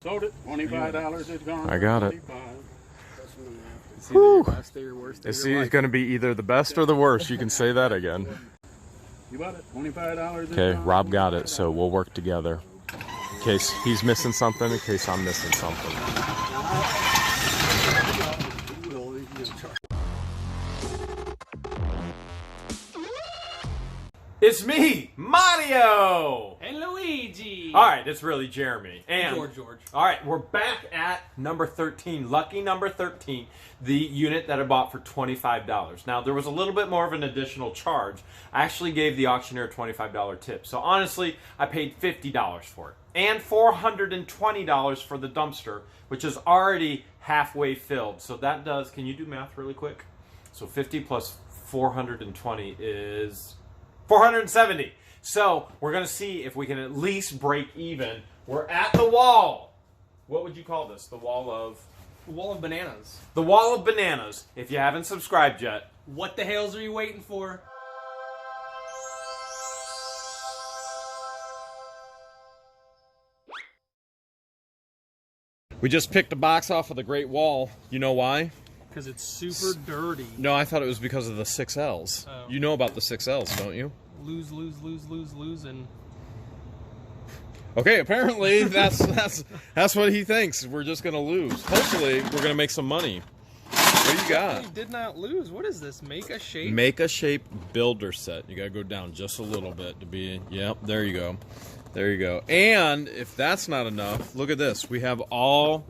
Sold it. $25 is gone. I got it. It's either your best day or worst day It's of your life. going to be either the best or the worst. You can say that again. You bought it. $25. Okay, Rob got it, so we'll work together. In case he's missing something, in case I'm missing something. It's me, Mario! And Luigi! Alright, it's really Jeremy. And George. Alright, we're back at number 13, lucky number 13, the unit that I bought for $25. Now, there was a little bit more of an additional charge. I actually gave the auctioneer a $25 tip. So honestly, I paid $50 for it. And $420 for the dumpster, which is already halfway filled. So that does, can you do math really quick? So 50 plus 420 is 470. So we're going to see if we can at least break even. We're at the wall. What would you call this? The wall of... The wall of bananas. The wall of bananas. If you haven't subscribed yet. What the Hales are you waiting for? We just picked a box off of the Great Wall. You know why? Because it's super dirty. No, I thought it was because of the 6Ls. Oh. You know about the 6Ls, don't you? Lose, and... Okay, apparently that's what he thinks. We're just gonna lose. Hopefully, we're gonna make some money. What do you got? We did not lose. What is this? Make a shape? Make a shape builder set. You gotta go down just a little bit to be. Yep, there you go. There you go. And if that's not enough, look at this. We have all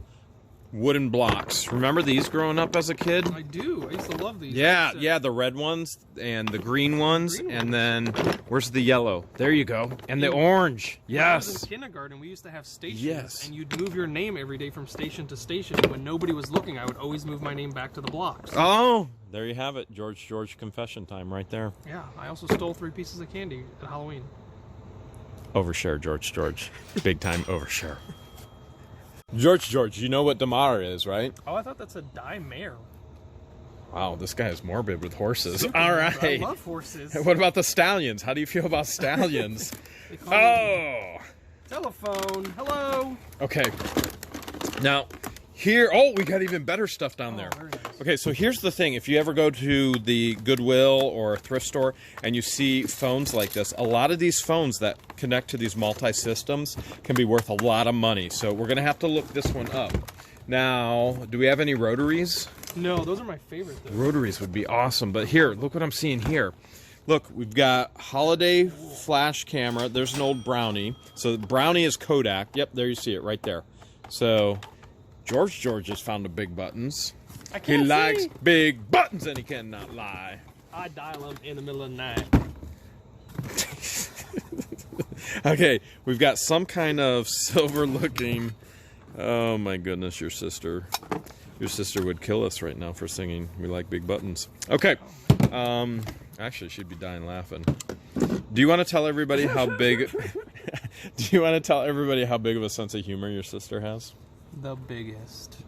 wooden blocks. Remember these growing up as a kid? I do. I used to love these. Yeah, the red ones and the green ones, and then where's the yellow? There you go. And the orange. When I was Yes. in kindergarten, we used to have stations. Yes. And you'd move your name every day from station to station. And when nobody was looking, I would always move my name back to the blocks. Oh, there you have it. George confession time right there. Yeah, I also stole 3 pieces of candy at Halloween. Overshare, George. Big time overshare. George, you know what Damar is, right? Oh, I thought that's a die mare. Wow, this guy is morbid with horses. Super All morbid. I right. love horses. What about the stallions? How do you feel about stallions? They call me Oh. telephone. Hello. Okay. Now, here, oh, we got even better stuff down there. Very nice. Okay, so here's the thing. If you ever go to the Goodwill or thrift store and you see phones like this, a lot of these phones that connect to these multi-systems can be worth a lot of money. So we're going to have to look this one up. Now, do we have any rotaries? No, those are my favorite though. Rotaries would be awesome. But here, look what I'm seeing here. Look, we've got holiday flash camera. There's an old Brownie. So Brownie is Kodak. Yep, there you see it right there. So George has found the big buttons. I He can't likes see. big buttons and he cannot lie. I dial them in the middle of the night. Okay, we've got some kind of silver looking. Oh my goodness, your sister would kill us right now for singing We Like Big Buttons. Okay, actually she'd be dying laughing. Do you want to tell everybody how big do you want to tell everybody how big of a sense of humor your sister has? The biggest.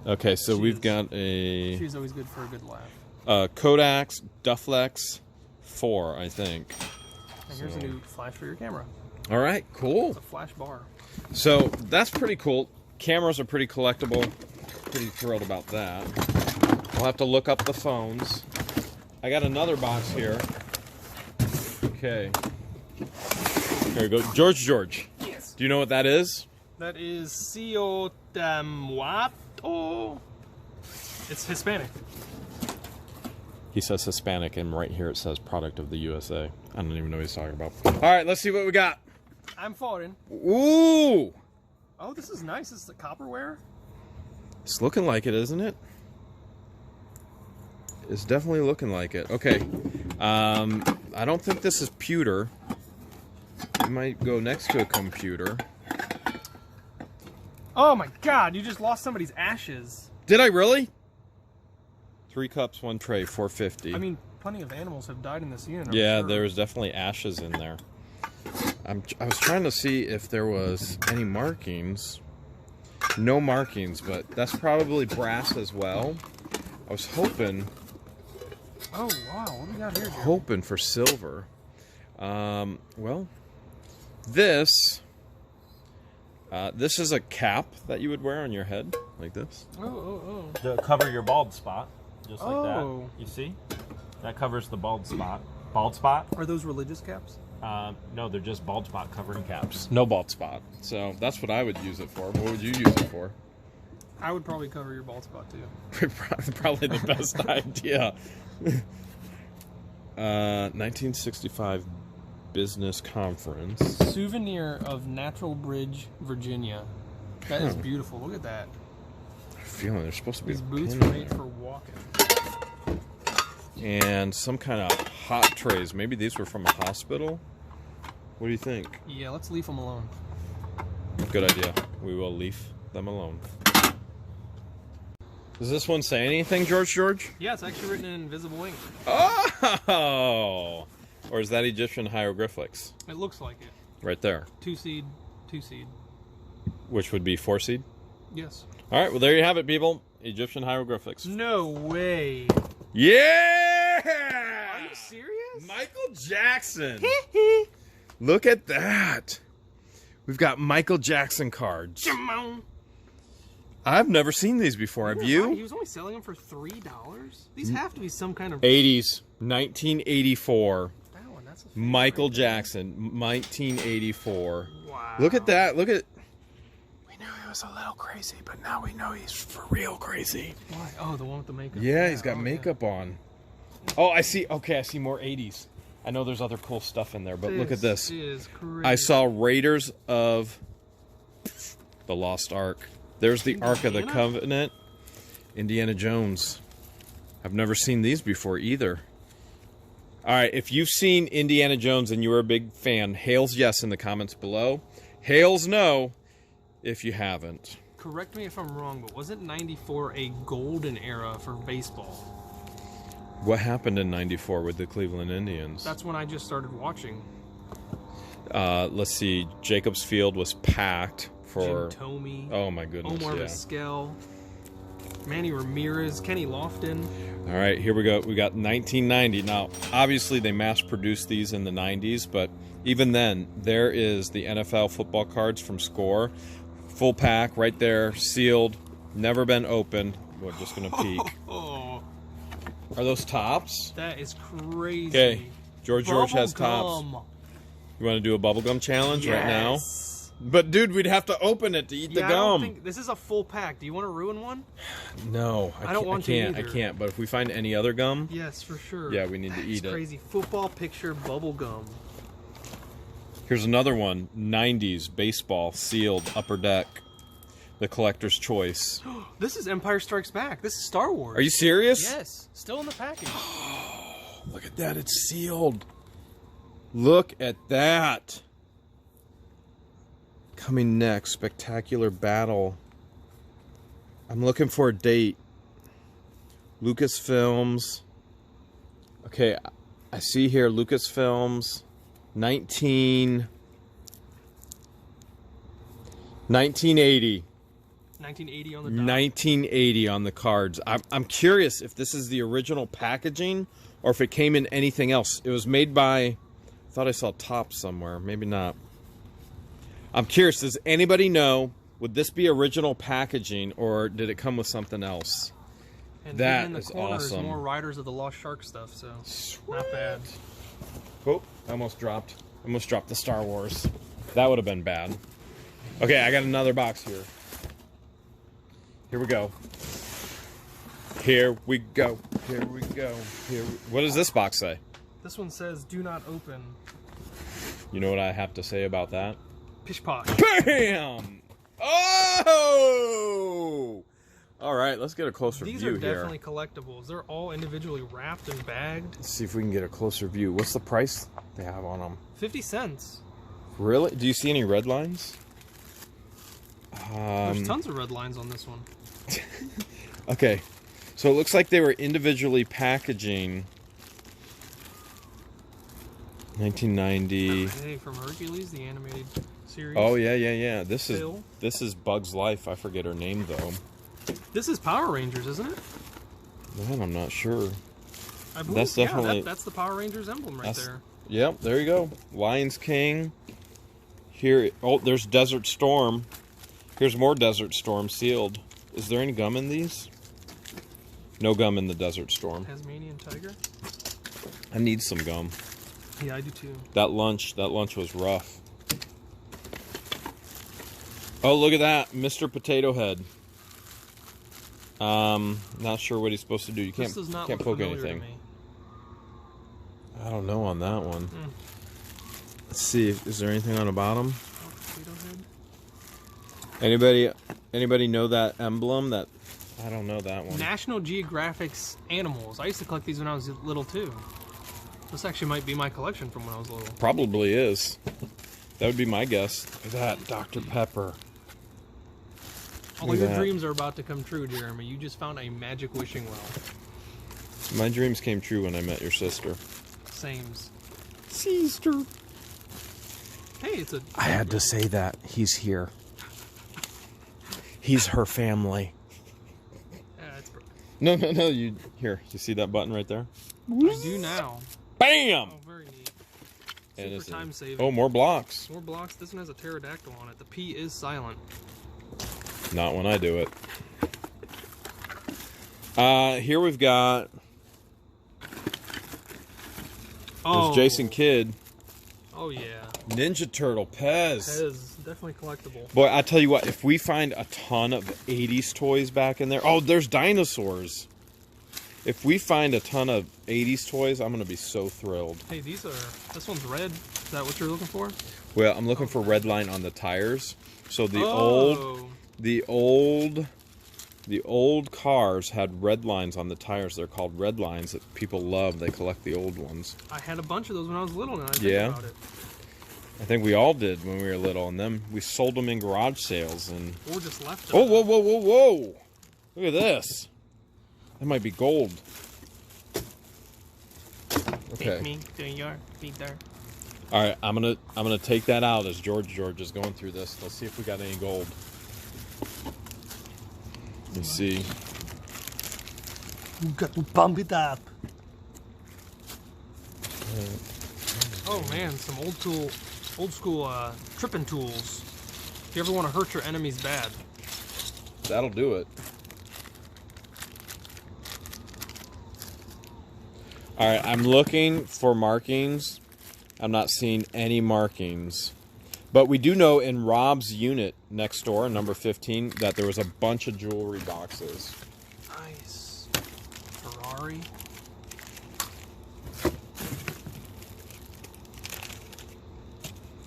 Okay, so we've is. got a She's always good for a good laugh. Kodak's Dufflex 4, I think. And here's a new flash for your camera. All right, cool. It's a flash bar. So that's pretty cool. Cameras are pretty collectible. Pretty thrilled about that. I'll have to look up the phones. I got another box here. Okay. There we go. George. Yes. Do you know what that is? That is Ciotamuato. It's Hispanic. He says Hispanic, and right here it says product of the USA. I don't even know what he's talking about. All right, let's see what we got. I'm foreign. Ooh! Oh, this is nice. This is the copperware. It's looking like it, isn't it? It's definitely looking like it. Okay. I don't think this is pewter. It might go next to a computer. Oh my god, you just lost somebody's ashes. Did I really? 3 cups, 1 tray, $4.50. I mean, plenty of animals have died in this unit. I'm yeah, sure. there's definitely ashes in there. I was trying to see if there was any markings. No markings, but that's probably brass as well. I was hoping Oh wow, what do we got here, Jeremy? hoping for silver. Well, this This is a cap that you would wear on your head, like this. Oh. To cover your bald spot, just like Oh. that. You see? That covers the bald spot. Bald spot? Are those religious caps? No, they're just bald spot covering caps. No bald spot. So that's what I would use it for. What would you use it for? I would probably cover your bald spot too. Probably the best idea. 1965 business conference. Souvenir of Natural Bridge, Virginia. That is beautiful. Look at that. I'm feeling there's supposed to be These a boots pin are made there. for walking. And some kind of hot trays. Maybe these were from a hospital. What do you think? Yeah, let's leave them alone. Good idea. We will leave them alone. Does this one say anything, George? Yeah, it's actually written in invisible ink. Oh! Or is that Egyptian hieroglyphics? It looks like it. Right there. 2 seed. Which would be 4 seed? Yes. All right, well, there you have it, people. Egyptian hieroglyphics. No way. Yeah! Are you serious? Michael Jackson. Look at that. We've got Michael Jackson cards. I've never seen these before. Have you? He was only selling them for $3. These have to be some kind of 80s, 1984. That one, that's a Michael Jackson, 1984. Wow. Look at that. Look at. We knew he was a little crazy, but now we know he's for real crazy. Why? Oh, the one with the makeup. Yeah, he's got oh, makeup on. Oh, I see. Okay, I see more 80s. I know there's other cool stuff in there, but look at this. Is crazy. I saw Raiders of the Lost Ark. There's the Ark of the Covenant. Indiana Jones. I've never seen these before either. All right, if you've seen Indiana Jones and you were a big fan, Hales yes in the comments below. Hales no if you haven't. Correct me if I'm wrong, but wasn't 94 a golden era for baseball? What happened in 94 with the Cleveland Indians? That's when I just started watching. Let's see. Jacobs Field was packed for... Jim Thome. Oh, my goodness, Omar yeah. Vizquel. Manny Ramirez. Kenny Lofton. All right, here we go. We got 1990. Now, obviously, they mass-produced these in the 90s, but even then, there is the NFL football cards from Score. Full pack right there, sealed, never been opened. We're just going to peek. Oh, Are those tops? that is crazy. Okay, George has tops. Bubblegum. You want to do a bubblegum challenge right now? Yes. But, dude, we'd have to open it to eat the Yeah, I don't gum. think, this is a full pack. Do you want to ruin one? No, I don't want to can't. I either. can't. But if we find any other gum, Yes, for sure. yeah, we need to eat It's it. crazy. Football picture bubble gum. Here's another one. 90s baseball sealed upper deck. The collector's choice. This is Empire Strikes Back. This is Star Wars. Are you serious? Yes. Still in the package. Look at that. It's sealed. Look at that. Coming next, Spectacular Battle. I'm looking for a date. Lucasfilms. Okay, I see here Lucasfilms. 1980. 1980 on the dot. 1980 on the cards. I'm curious if this is the original packaging or if it came in anything else. It was made by, I thought I saw Topps somewhere. Maybe not. I'm curious, does anybody know, would this be original packaging or did it come with something else? And That in the is corner awesome. Is more Riders of the Lost Shark stuff, so not bad. Oh, I almost dropped the Star Wars. That would have been bad. Okay, I got another box here. Here we go. Here we go. Here we go. What does this box say? This one says, "Do not open." You know what I have to say about that? Pish posh. Bam! Oh! All right, let's get a closer These view are definitely here. collectibles. They're all individually wrapped and bagged. Let's see if we can get a closer view. What's the price they have on them? 50 cents. Really? Do you see any red lines? There's tons of red lines on this one. Okay, so it looks like they were individually packaging. 1990. Hey, from Hercules, the animated series. Oh yeah. This Hale. is Bug's Life. I forget her name though. This is Power Rangers, isn't it? Man, I'm not sure. I believe, That's definitely- that's the Power Rangers emblem right there. Yep, there you go. Lions King. Here, oh, there's Desert Storm. Here's more Desert Storm sealed. Is there any gum in these? No gum in the Desert Storm. Tasmanian tiger. I need some gum. Yeah, I do too. That lunch was rough. Oh, look at that, Mr. Potato Head. Not sure what he's supposed to do. You can't poke anything. I don't know on that one. Let's see. Is there anything on the bottom? Anybody know that emblem? That I don't know that one. National Geographic's animals. I used to collect these when I was little too. This actually might be my collection from when I was little. Probably is. That would be my guess. Look at that, Dr. Pepper. All your dreams are about to come true, Jeremy. You just found a magic wishing well. My dreams came true when I met your sister. Sames. Sister. Hey, it's a... I had to say that. He's here. He's her family. It's No. You see that button right there? I do now. Bam! Oh, very neat. And Super time saving. Oh, more blocks. More blocks. This one has a pterodactyl on it. The P is silent. Not when I do it. Here we've got... There's Jason Kidd. Oh, yeah. Ninja Turtle, Pez. Pez, definitely collectible. Boy, I tell you what, if we find a ton of 80s toys back in there... Oh, there's dinosaurs. If we find a ton of 80s toys, I'm going to be so thrilled. Hey, this one's red. Is that what you're looking for? Well, I'm looking for red line on the tires. So the old cars had red lines on the tires. They're called red lines that people love. They collect the old ones. I had a bunch of those when I was little, and I think about it. I think we all did when we were little, and then we sold them in garage sales. Or just left them. Oh, whoa. Look at this. That might be gold. Okay. Take me to your feeder. All right, I'm gonna take that out as George is going through this. Let's see if we got any gold. Let me see. You got to pump it up. Oh man, some old school tripping tools. If you ever want to hurt your enemies bad. That'll do it. All right, I'm looking for markings. I'm not seeing any markings. But we do know in Rob's unit next door, number 15, that there was a bunch of jewelry boxes. Nice. Ferrari.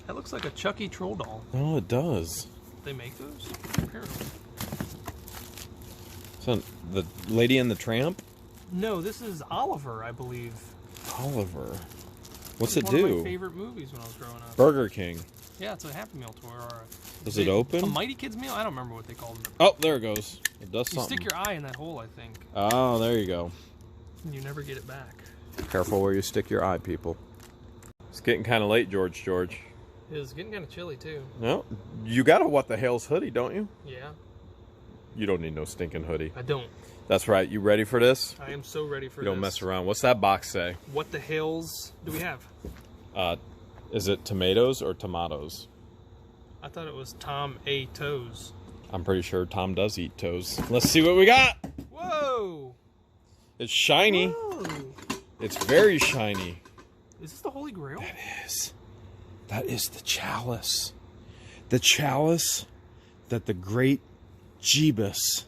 That looks like a Chucky troll doll. Oh, it does. They make those? Apparently. So, the Lady and the Tramp? No, this is Oliver, I believe. Oliver. What's it One of do? my favorite movies when I was growing up. Burger King. Yeah, it's a Happy Meal toy. Or Does it open? A Mighty Kids meal? I don't remember what they called them. Oh, there it goes. It does You something. stick your eye in that hole, I think. Oh, there you go. And you never get it back. Careful where you stick your eye, people. It's getting kind of late, George. It's getting kind of chilly, too. No, you got a What the Hales hoodie, don't you? Yeah. You don't need no stinking hoodie. I don't. That's right. You ready for this? I am so ready for You this. don't mess around. What's that box say? What the Hales do we have? Is it tomatoes or tomatoes? I thought it was Tom A. Toes. I'm pretty sure Tom does eat toes. Let's see what we got. Whoa! It's shiny. Whoa. It's very shiny. Is this the Holy Grail? That is the chalice. The chalice that the great Jeebus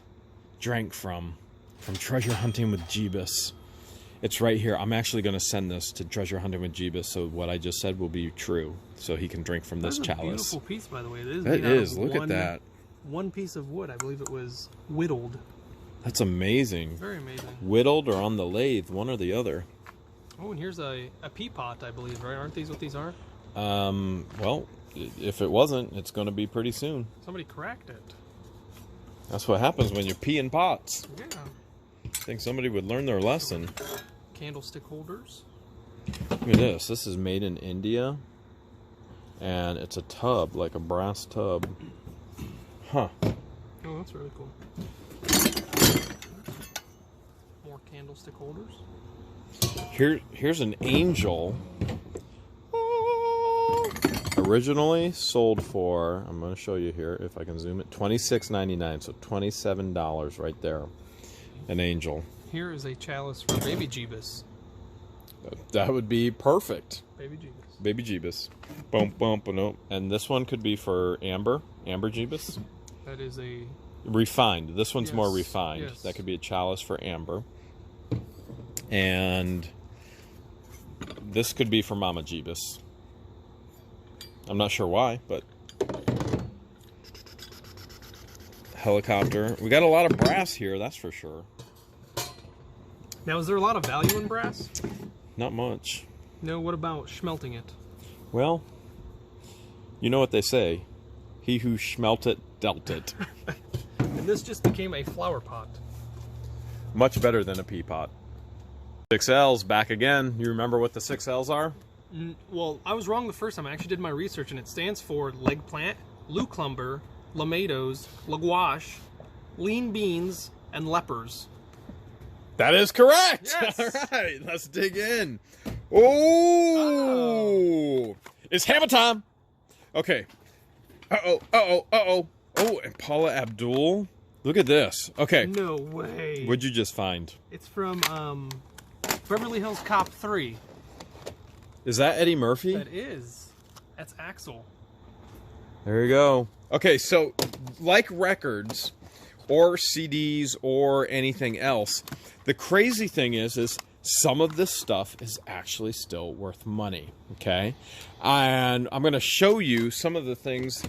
drank from Treasure Hunting with Jeebus. It's right here. I'm actually going to send this to Treasure Hunting with Jeebus, so what I just said will be true, so he can drink from this chalice. That's a beautiful piece, by the way. It is. Look at that. One piece of wood. I believe it was whittled. That's amazing. Very amazing. Whittled or on the lathe, one or the other. Oh, and here's a pea pot, I believe, right? Aren't these what these are? Well, if it wasn't, it's going to be pretty soon. Somebody cracked it. That's what happens when you pee in pots. Yeah. I think somebody would learn their lesson. Candlestick holders. Look at this. This is made in India. And it's a tub, like a brass tub. Huh. Oh, that's really cool. More candlestick holders. Here's Here's an angel. I originally sold for, I'm going to show you here if I can zoom it, $26.99. So $27 right there. An angel. Here is a chalice for Baby Jeebus. That would be perfect. Baby Jeebus. Baby Jeebus. Boom, boom, boom. And this one could be for Amber. Amber Jeebus. That is a... Refined. This one's more Yes, refined. yes. That could be a chalice for Amber. And this could be for Mama Jeebus. I'm not sure why, but... Helicopter. We got a lot of brass here, that's for sure. Now, is there a lot of value in brass? Not much. No, what about schmelting it? Well, you know what they say. He who schmelt it, dealt it. And this just became a flower pot. Much better than a pea pot. 6Ls back again. You remember what the 6Ls are? Well, I was wrong the first time. I actually did my research, and it stands for leg plant, lucumber, lamados, lagwash, lean beans, and lepers. That is correct. Yes. All right, let's dig in. Oh, it's hammer time. Okay. Oh, and Paula Abdul. Look at this. Okay. No way. What'd you just find? It's from Beverly Hills Cop 3. Is that Eddie Murphy? That is. That's Axel. There you go. Okay, so like records or CDs or anything else, the crazy thing is some of this stuff is actually still worth money, okay? And I'm going to show you some of the things.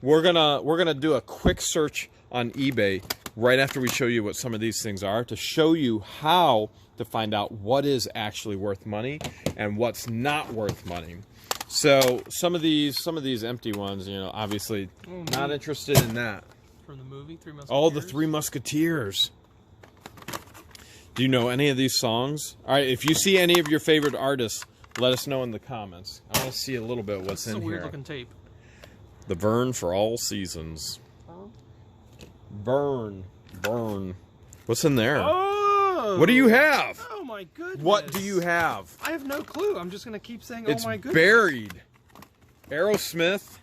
We're going to do a quick search on eBay right after we show you what some of these things are to show you how to find out what is actually worth money and what's not worth money. So some of these empty ones, you know, obviously not interested in that. From the movie Three Musketeers? Oh, the Three Musketeers. Do you know any of these songs? All right, if you see any of your favorite artists, let us know in the comments. I want to see a little bit what's in here. It's a weird looking tape. The Vern for All Seasons. Burn. What's in there? Oh! What do you have? Oh my goodness. What do you have? I have no clue. I'm just going to keep saying, It's oh my goodness. buried. Aerosmith.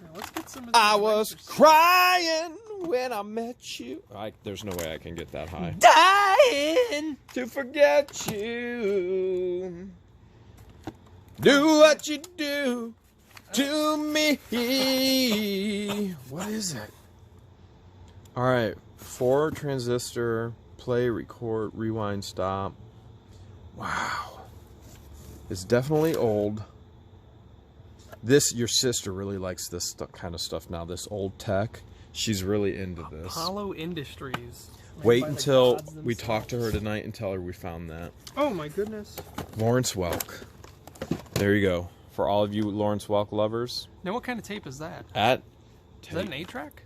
Now, let's get some of I these was erasers. crying when I met you. There's no way I can get that high. Dying. To forget you. Do what you do to me. What is it? All right, 4 transistor, play, record, rewind, stop. Wow. It's definitely old. Your sister really likes this kind of stuff now, this old tech. She's really into this. Apollo Industries. Wait By the until gods we talk to her themselves. tonight and tell her we found that. Oh my goodness. Lawrence Welk. There you go. For all of you Lawrence Welk lovers. Now, what kind of tape is that? At Is that an 8-track?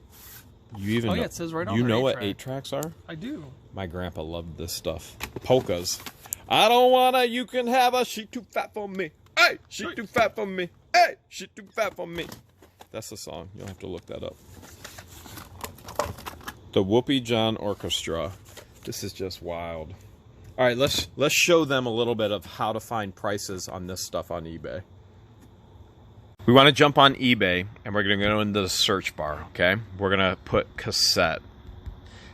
You even Oh, know, yeah, it says right on you there, know what 8-track. 8-tracks are? I do. My grandpa loved this stuff. Polkas. I don't wanna, you can have her, she too fat for me. Hey, she too fat for me. Hey, she too fat for me. That's the song. You'll have to look that up. The Whoopi John Orchestra. This is just wild. All right, let's show them a little bit of how to find prices on this stuff on eBay. We want to jump on eBay, and we're going to go into the search bar, okay? We're going to put cassette.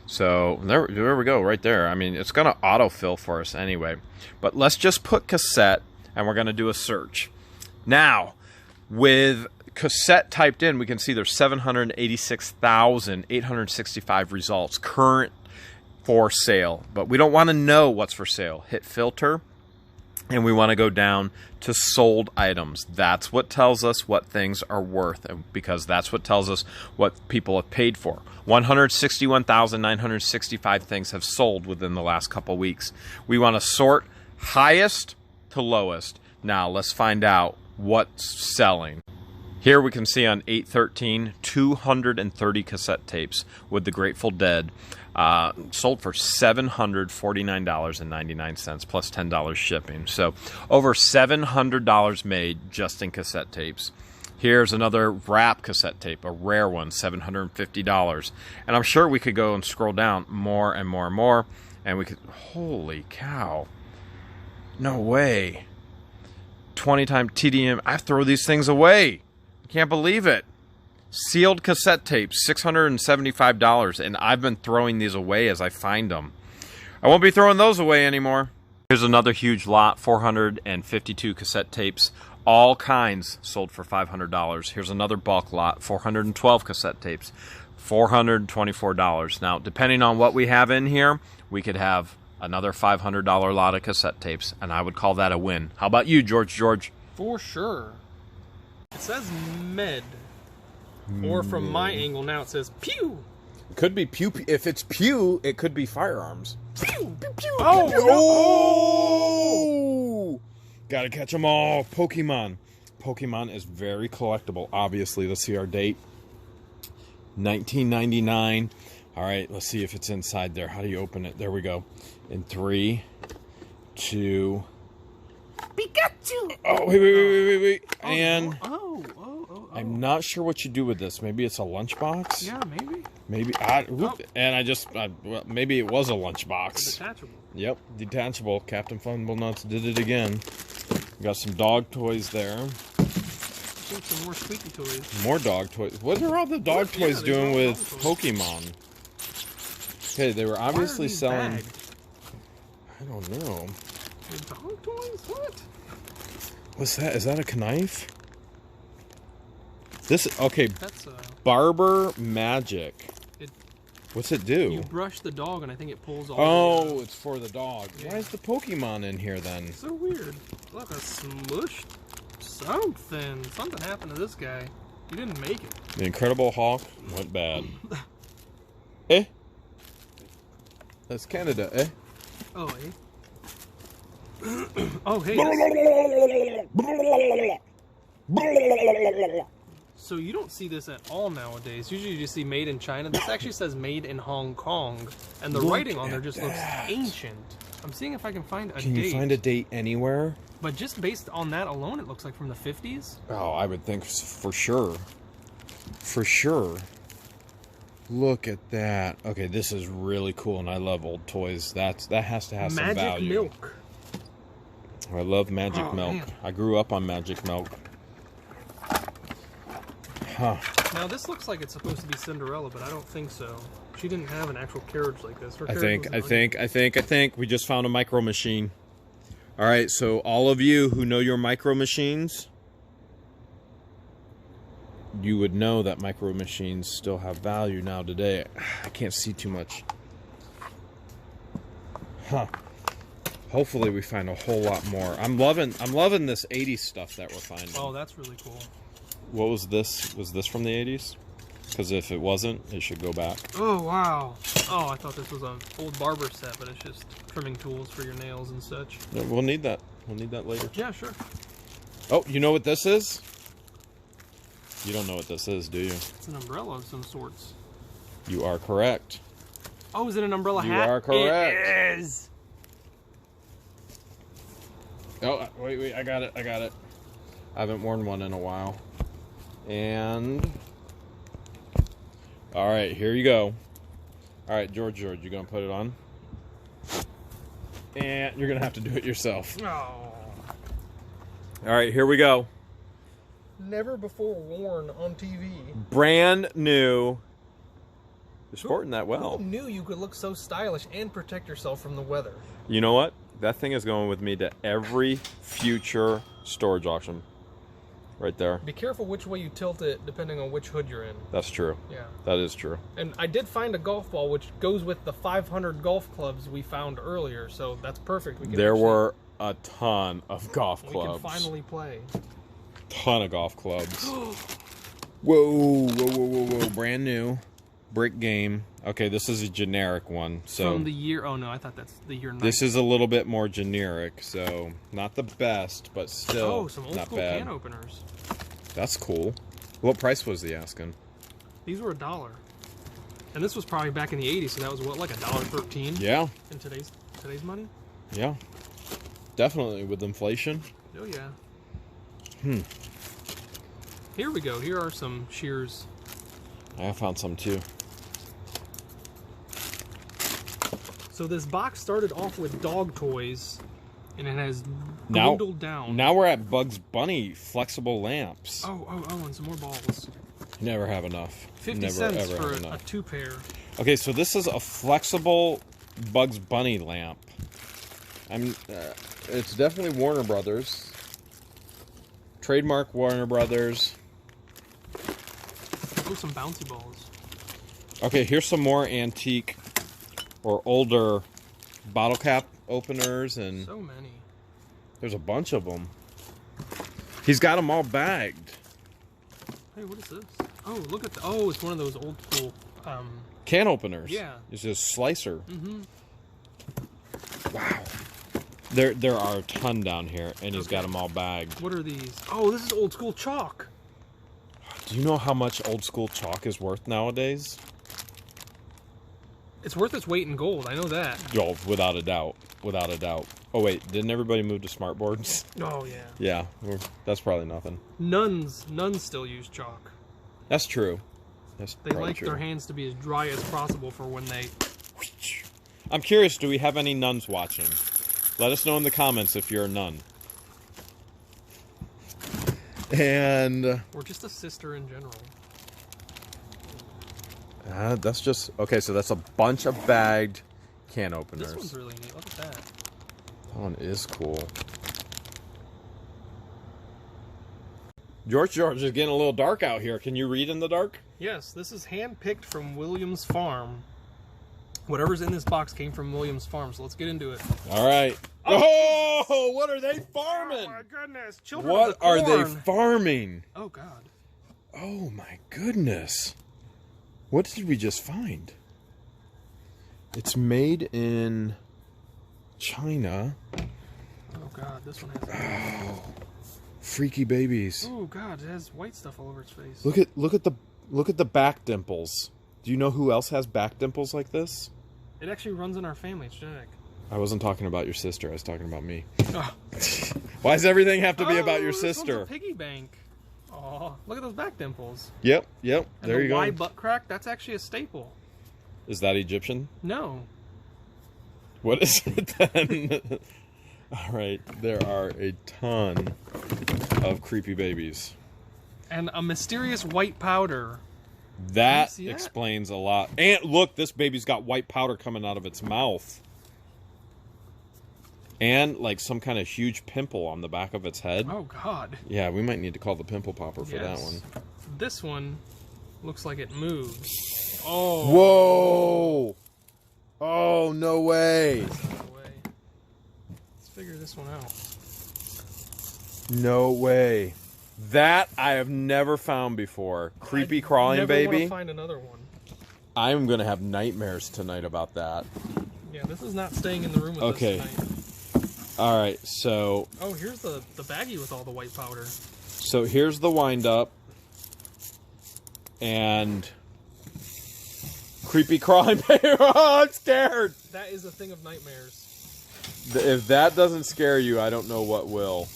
So there we go, right there. I mean, it's going to autofill for us anyway. But let's just put cassette, and we're going to do a search. Now, with cassette typed in, we can see there's 786,865 results current for sale. But we don't want to know what's for sale. Hit filter. And we want to go down to sold items. That's what tells us what things are worth, because that's what tells us what people have paid for. 161,965 things have sold within the last couple weeks. We want to sort highest to lowest. Now let's find out what's selling. Here we can see on 8/13, 230 cassette tapes with the Grateful Dead. Sold for $749.99 plus $10 shipping. So over $700 made just in cassette tapes. Here's another wrap cassette tape, a rare one, $750. And I'm sure we could go and scroll down more and more and more. And we could, holy cow. No way. 20 time TDM, I throw these things away. Can't believe it. Sealed cassette tapes, $675, and I've been throwing these away as I find them. I won't be throwing those away anymore. Here's another huge lot, 452 cassette tapes, all kinds, sold for $500. Here's another bulk lot, 412 cassette tapes, $424. Now, depending on what we have in here, we could have another $500 lot of cassette tapes, and I would call that a win. How about you, George? For sure. It says med. Or from my angle now it says pew. It could be pew. If it's pew, it could be firearms. Pew, pew, pew. Oh! Gotta catch them all. Pokemon. Pokemon is very collectible. Obviously, let's see our date. 1999. All right, let's see if it's inside there. How do you open it? There we go. In 3, 2. Pikachu. Oh, wait. Oh, and oh. I'm not sure what you do with this. Maybe it's a lunchbox. Yeah, maybe. Maybe and I just well, maybe it was a lunchbox. It's detachable. Yep, detachable. Captain Fumblenuts did it again. We got some dog toys there. I think some more squeaky toys. More dog toys. What are all the dog toys doing with Pokemon? Okay, they were obviously selling. Bagged? I don't know. Dog toys? What? What's that? Is that a knife? This okay. That's Barber Magic. What's it do? You brush the dog, and I think it pulls all. Oh, it's for the dog. Yeah. Why is the Pokemon in here then? So weird. Look, a smushed something. Something happened to this guy. He didn't make it. The Incredible Hulk went bad. Eh? That's Canada, eh? Oh, eh? Oh, hey. So you don't see this at all nowadays. Usually you just see made in China. This actually says made in Hong Kong. And the writing on there just looks ancient. I'm seeing if I can find a date. Can you find a date anywhere? But just based on that alone, it looks like from the 50s. Oh, I would think for sure. For sure. Look at that. Okay, this is really cool, and I love old toys. That has to have some value. Magic milk. I love Magic Milk. Man. I grew up on Magic Milk. Huh. Now this looks like it's supposed to be Cinderella, but I don't think so. She didn't have an actual carriage like this. Her I carriage was an think we just found a micro machine. All right, so all of you who know your micro machines, you would know that micro machines still have value now today. I can't see too much. Huh. Hopefully we find a whole lot more. I'm loving this 80s stuff that we're finding. Oh, that's really cool. What was this? Was this from the 80s? Because if it wasn't, it should go back. Oh, wow. Oh, I thought this was an old barber set, but it's just trimming tools for your nails and such. Yeah, we'll need that. We'll need that later. Yeah, sure. Oh, you know what this is? You don't know what this is, do you? It's an umbrella of some sorts. You are correct. Oh, is it an umbrella You hat? are correct. It is. Oh, wait, I got it. I haven't worn one in a while. And... all right, here you go. All right, George, you're going to put it on? And you're going to have to do it yourself. Oh. All right, here we go. Never before worn on TV. Brand new. You're sporting that well. Who knew you could look so stylish and protect yourself from the weather? You know what? That thing is going with me to every future storage auction. Right there. Be careful which way you tilt it depending on which hood you're in. That's true. Yeah. That is true. And I did find a golf ball which goes with the 500 golf clubs we found earlier, so that's perfect. We can There were a ton of golf clubs. We can finally play. Ton of golf clubs. Whoa. Brand new. Brick game. Okay, this is a generic one. So from the year... oh, no, I thought that's the year 90. This is a little bit more generic, so not the best, but still some old not school bad. can openers. That's cool. What price was he asking? These were $1. And this was probably back in the 80s, so that was what, like $1.13? Yeah. In today's money? Yeah. Definitely with inflation. Oh, yeah. Here we go. Here are some shears. I found some too. So this box started off with dog toys, And it has Now, dwindled down. now we're at Bugs Bunny flexible lamps. Oh, and some more balls. Never have enough. 50 Never, cents ever for have a enough. 2-pair. Okay, so this is a flexible Bugs Bunny lamp. It's definitely Warner Brothers. Trademark Warner Brothers. Oh, some bouncy balls. Okay, here's some more antique or older bottle cap openers, and So many. there's a bunch of them. He's got them all bagged. Hey, what is this? Oh, look at the... Oh, it's one of those old school... Can openers. Yeah. It's a slicer. Mm-hmm. Wow. There are a ton down here, and he's got them all bagged. What are these? Oh, this is old school chalk. Do you know how much old school chalk is worth nowadays? It's worth its weight in gold. I know that. Oh, without a doubt. Without a doubt. Oh, wait. Didn't everybody move to smartboards? Oh, yeah. Yeah. That's probably nothing. Nuns still use chalk. That's true. That's They probably like true. their hands to be as dry as possible for when they... I'm curious, do we have any nuns watching? Let us know in the comments if you're a nun. And... Or just a sister in general. that's just... Okay, so that's a bunch of bagged can openers. This one's really neat. Look at that. That one is cool. George, it's getting a little dark out here. Can you read in the dark? Yes, this is hand-picked from Williams Farm. Whatever's in this box came from Williams Farm, so let's get into it. All right. Oh, what are they farming? Oh my goodness. Children What of the are they corn. farming? Oh, God. Oh, my goodness. What did we just find? It's made in China. Oh, God. This one has... Freaky babies. Oh, God. It has white stuff all over its face. Look at the back dimples. Do you know who else has back dimples like this? It actually runs in our family. It's genetic. I wasn't talking about your sister. I was talking about me. Oh. Why does everything have to be about your This one's sister? a piggy bank. Oh, look at those back dimples. Yep. And There you the Y go. butt crack, that's actually a staple. Is that Egyptian? No. What is it then? All right. There are a ton of creepy babies. And a mysterious white powder. That see that? explains a lot. And look, this baby's got white powder coming out of its mouth. And like some kind of huge pimple on the back of its head. Oh, God. Yeah, we might need to call the pimple popper for that Yes. one. This one looks like it moves. Oh. Whoa! Oh, no way. No way. Let's figure this one out. No way. That I have never found before. Creepy crawling never baby. Want to find another one. I'm going to have nightmares tonight about that. Yeah, this is not staying in the room with Okay. us tonight. All right, so Oh, here's the baggie with all the white powder. here's the wind up. And creepy crawling baby. Oh, I'm scared. That is a thing of nightmares. If that doesn't scare you, I don't know what will.